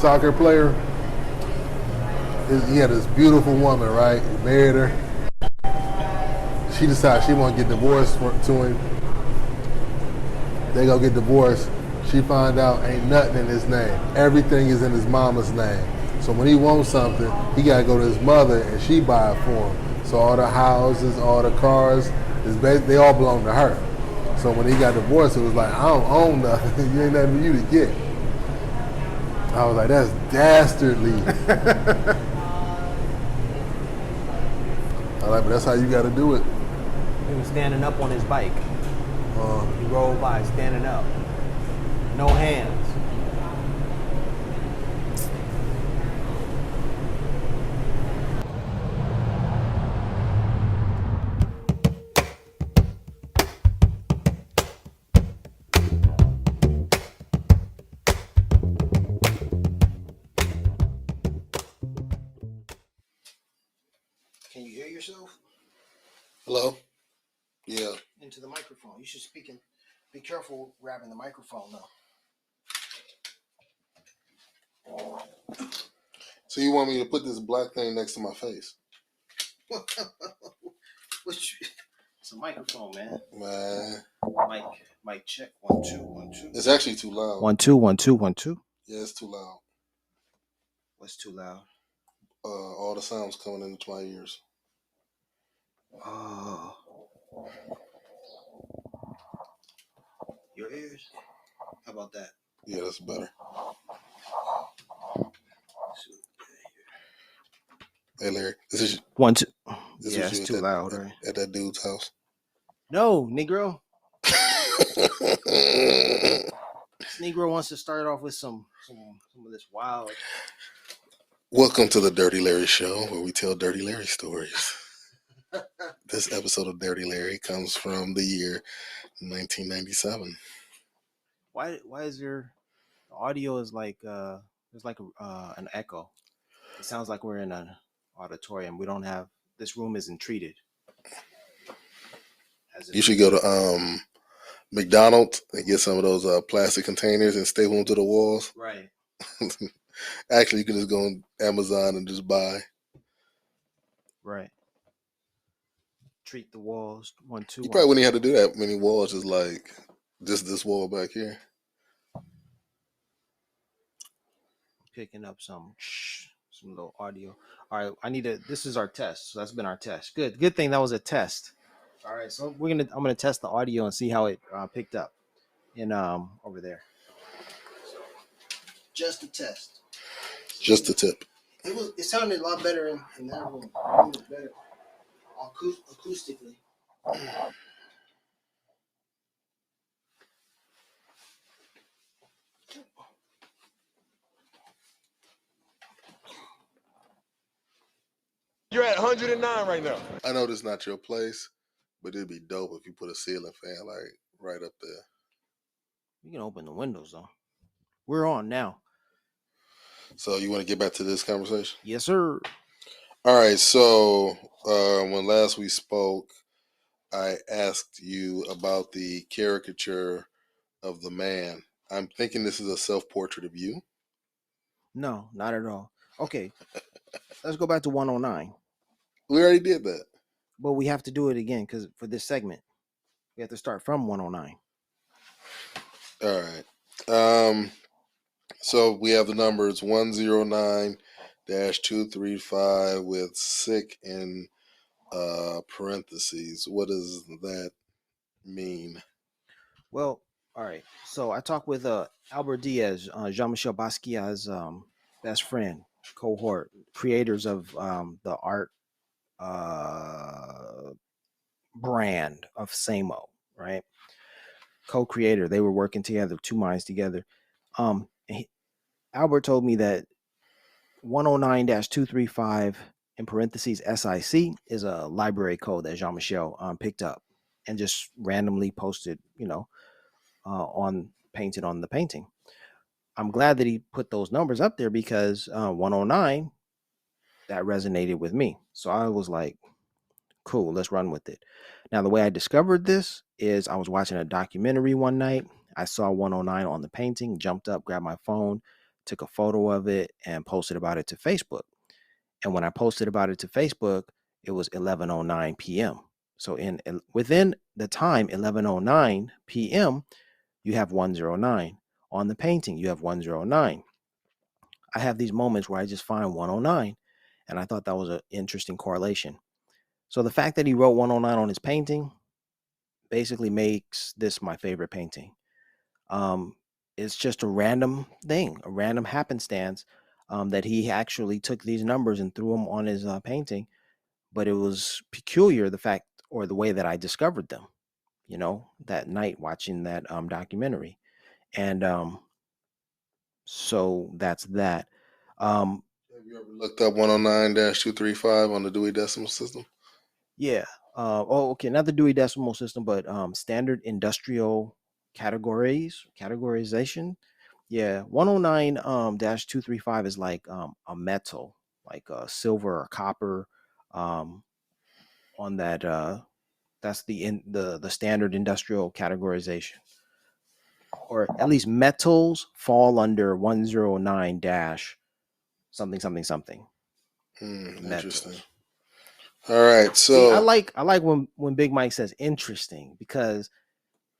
soccer player. He had this beautiful woman, right? He married her. She decides she want to get divorced to him. They go get divorced. She find out ain't nothing in his name. Everything is in his mama's name. So when he wants something, he gotta go to his mother and she buy it for him. So all the houses, all the cars, they all belong to her. So when he got divorced, it was like, I don't own nothing. You ain't nothing for you to get. I was like, that's dastardly. I like, but that's how you gotta do it. He was standing up on his bike. He rolled by standing up. No hands. Can you hear yourself? Hello? Yeah. Into the microphone. You should speak and be careful grabbing the microphone though. So you want me to put this black thing next to my face? It's a microphone, man. Man. Mic check. 1 2 1 2. It's actually too loud. 1 2 1 2 1 2. Yeah, it's too loud. What's too loud? All the sounds coming into my ears. Oh. Your ears? How about that? Yeah, that's better. Hey, Larry, this is 1 2. this Yeah, was it's you too at loud, right? at that dude's house. No, Negro. This Negro wants to start off with some of this wild. Welcome to the Dirty Larry Show, where we tell Dirty Larry stories. This episode of Dirty Larry comes from the year 1997. Why is there audio is like there's like an echo. It sounds like we're in an auditorium. We don't have this room isn't treated. You should go to McDonald's and get some of those plastic containers and staple them to the walls. Right. Actually, you can just go on Amazon and just buy. Right. Treat the walls 1 2. You probably wouldn't have to do that many walls, just like just this wall back here. Picking up some little audio. All right, this is our test. So that's been our test. Good thing that was a test. All right, so I'm gonna test the audio and see how it picked up in over there. So, just a test. Just a tip. It sounded a lot better in that room. It was better acoustically. You're at 109 right now. I know this is not your place, but it'd be dope if you put a ceiling fan like right up there. You can open the windows though. We're on now. So you want to get back to this conversation? Yes, sir. All right. So when last we spoke, I asked you about the caricature of the man. I'm thinking this is a self-portrait of you. No, not at all. Okay, let's go back to 109. We already did that. But we have to do it again because for this segment, we have to start from 109. All right. So we have the numbers 109-235 with sick in parentheses. What does that mean? Well, all right. So I talked with Albert Diaz, Jean-Michel Basquiat's best friend, cohort, creators of the art brand of Samo, right? Co-creator. They were working together, two minds together. Albert told me that 109-235 in parentheses SIC is a library code that Jean-Michel picked up and just randomly posted, painted on the painting. I'm glad that he put those numbers up there because 109, that resonated with me. So I was like, cool, let's run with it. Now, the way I discovered this is I was watching a documentary one night. I saw 109 on the painting, jumped up, grabbed my phone, took a photo of it and posted about it to Facebook. And when I posted about it to Facebook, it was 11:09 p.m. So within the time 11:09 p.m., you have 109. On the painting, you have 109. I have these moments where I just find 109, and I thought that was an interesting correlation. So the fact that he wrote 109 on his painting basically makes this my favorite painting. It's just a random thing, a random happenstance, that he actually took these numbers and threw them on his painting. But it was peculiar, the fact or the way that I discovered them, that night watching that documentary. And so that's that. Have you ever looked up 109-235 on the Dewey Decimal System? Yeah. Okay. Not the Dewey Decimal System, but standard industrial categorization. Yeah. 109 -235 is like a metal, like silver or copper. On that, that's the standard industrial categorization, or at least metals fall under 109 dash something something something. Interesting. All right, so See, I like when Big Mike says interesting, because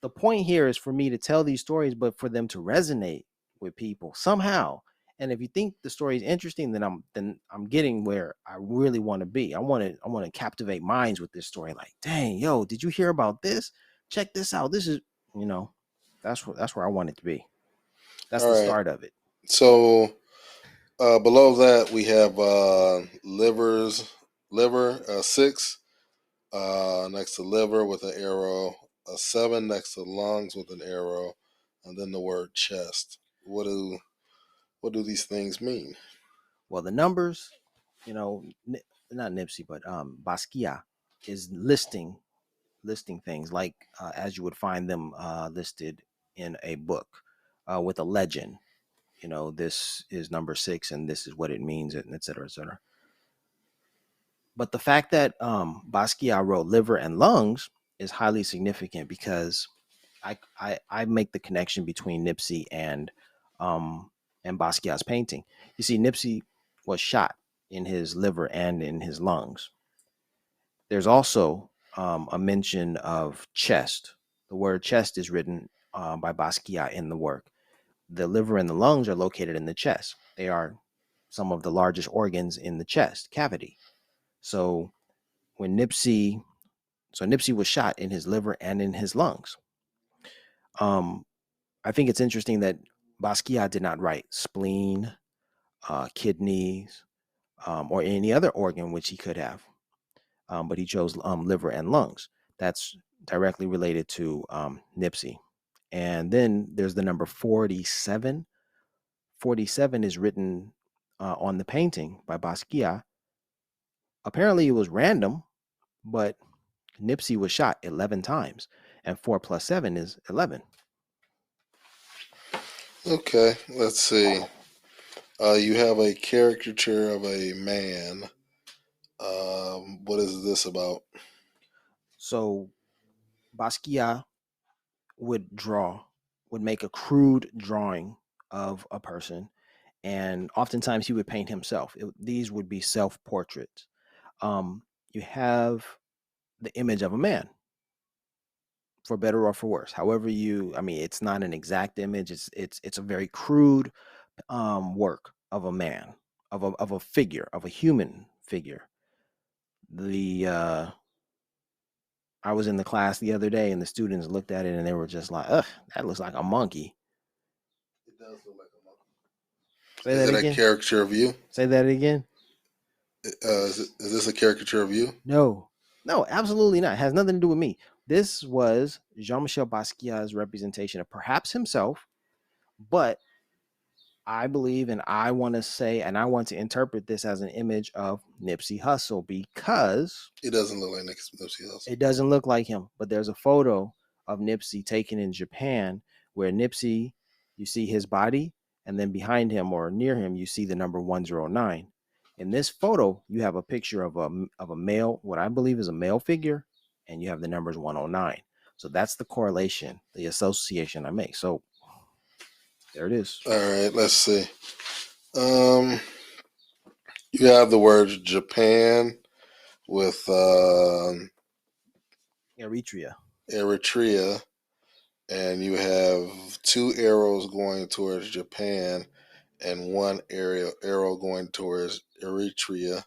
the point here is for me to tell these stories, but for them to resonate with people somehow. And if you think the story is interesting, then I'm getting where I really want to be. I want to captivate minds with this story. Like, dang, yo, did you hear about this? Check this out. This is, that's where I want it to be. That's the start of it. So below that we have liver 6 next to liver with an arrow, a 7 next to lungs with an arrow, and then the word chest. What do these things mean? Well, the numbers, not Nipsey, but Basquiat is listing things like as you would find them listed in a book with a legend. This is number 6 and this is what it means, and et cetera, et cetera. But the fact that Basquiat wrote liver and lungs is highly significant, because I make the connection between Nipsey and Basquiat's painting. You see, Nipsey was shot in his liver and in his lungs. There's also a mention of chest. The word chest is written by Basquiat in the work. The liver and the lungs are located in the chest. They are some of the largest organs in the chest cavity. So Nipsey was shot in his liver and in his lungs. I think it's interesting that Basquiat did not write spleen, kidneys, or any other organ which he could have, but he chose liver and lungs. That's directly related to Nipsey. And then there's the number 47. 47 is written on the painting by Basquiat. Apparently, it was random, but Nipsey was shot 11 times, and 4 plus 7 is 11. Okay, let's see. You have a caricature of a man. What is this about? So Basquiat would make a crude drawing of a person, and oftentimes he would paint himself. These would be self-portraits. You have the image of a man, for better or for worse. However it's not an exact image. It's a very crude work of a man, of a figure, of a human figure. I was in the class the other day and the students looked at it and they were just like, ugh, that looks like a monkey. It does look like a monkey. Say that again. A caricature of you? Say that again. Is this a caricature of you? No, absolutely not. It has nothing to do with me. This was Jean-Michel Basquiat's representation of perhaps himself, but I believe, and I want to say, and I want to interpret this as an image of Nipsey Hussle, because it doesn't look like Nipsey Hussle. It doesn't look like him, but there's a photo of Nipsey taken in Japan where Nipsey, you see his body, and then behind him or near him, you see the number 109. In this photo, you have a picture of a male, what I believe is a male figure, and you have the numbers 109. So that's the correlation, the association I make. So There it is. All right, let's see. You have the words Japan with Eritrea. Eritrea, and you have two arrows going towards Japan and one arrow going towards Eritrea,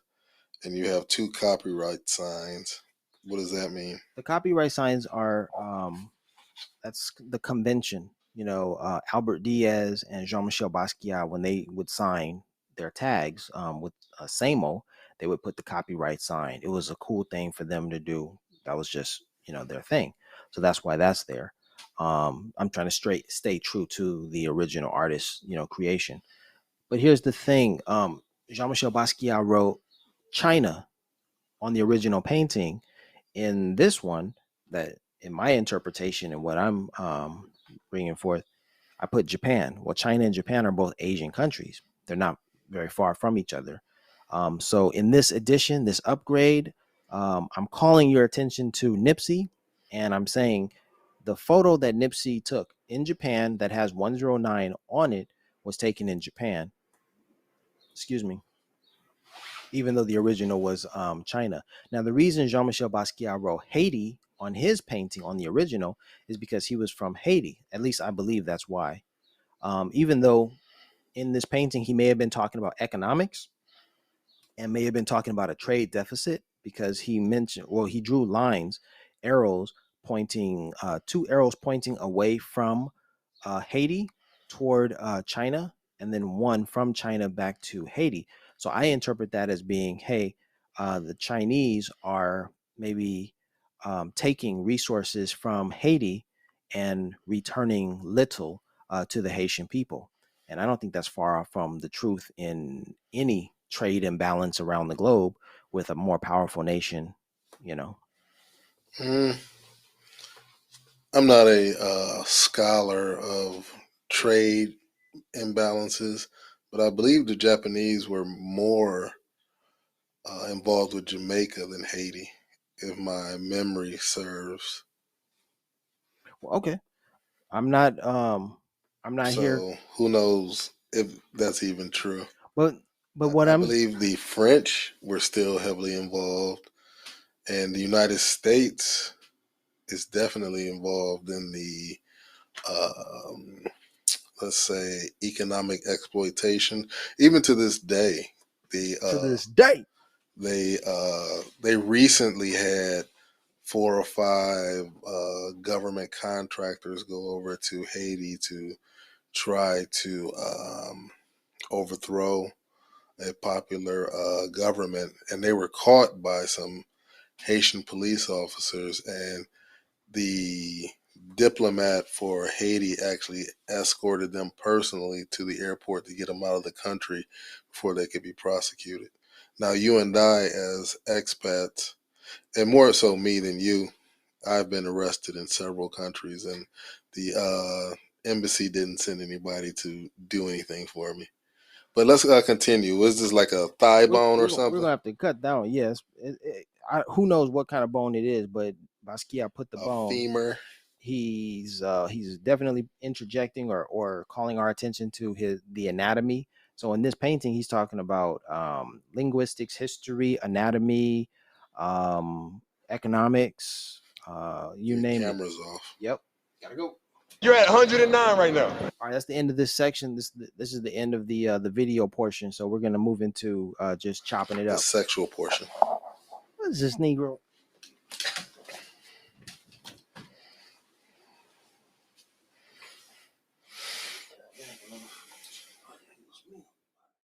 and you have two copyright signs. What does that mean? The copyright signs are that's the convention. Albert Diaz and Jean-Michel Basquiat, when they would sign their tags with SAMO, they would put the copyright sign. It was a cool thing for them to do. That was just their thing. So that's why that's there. I'm trying to stay true to the original artist creation. But here's the thing. Jean-Michel Basquiat wrote China on the original painting. In this one, that in my interpretation and what I'm bringing forth, I put Japan. Well, China and Japan are both Asian countries. They're not very far from each other. So in this edition, this upgrade, I'm calling your attention to Nipsey, and I'm saying the photo that Nipsey took in Japan that has 109 on it was taken in Japan. Excuse me. Even though the original was China. Now, the reason Jean-Michel Basquiat wrote Haiti on his painting on the original is because he was from Haiti. At least I believe that's why. Even though in this painting he may have been talking about economics and may have been talking about a trade deficit, because he drew lines, arrows pointing, two arrows pointing away from Haiti toward China, and then one from China back to Haiti. So I interpret that as being, hey, the Chinese are maybe taking resources from Haiti and returning little to the Haitian people. And I don't think that's far off from the truth in any trade imbalance around the globe with a more powerful nation, Mm, I'm not a scholar of trade imbalances, but I believe the Japanese were more involved with Jamaica than Haiti, if my memory serves. Well, okay. I'm not here, So who knows if that's even true. but what I I'm believe the French were still heavily involved, and the United States is definitely involved in the, um, let's say, economic exploitation. Even to this day, the to this day. they recently had 4 or 5 government contractors go over to Haiti to try to overthrow a popular government, and they were caught by some Haitian police officers, and the diplomat for Haiti actually escorted them personally to the airport to get them out of the country before they could be prosecuted. Now, you and I, as expats, and more so me than you, I've been arrested in several countries, and the embassy didn't send anybody to do anything for me. But let's continue. Was this like a thigh bone or We're something? gonna have to cut down. Yes, who knows what kind of bone it is, but Basquiat put the A bone. femur? He's definitely interjecting or calling our attention to the anatomy. So in this painting, he's talking about linguistics, history, anatomy, economics, you Your name it. camera's off. Yep, gotta go. You're at 109 right now. All right, that's the end of this section. This is the end of the video portion. So we're gonna move into just chopping it The up. sexual portion. What is this Negro?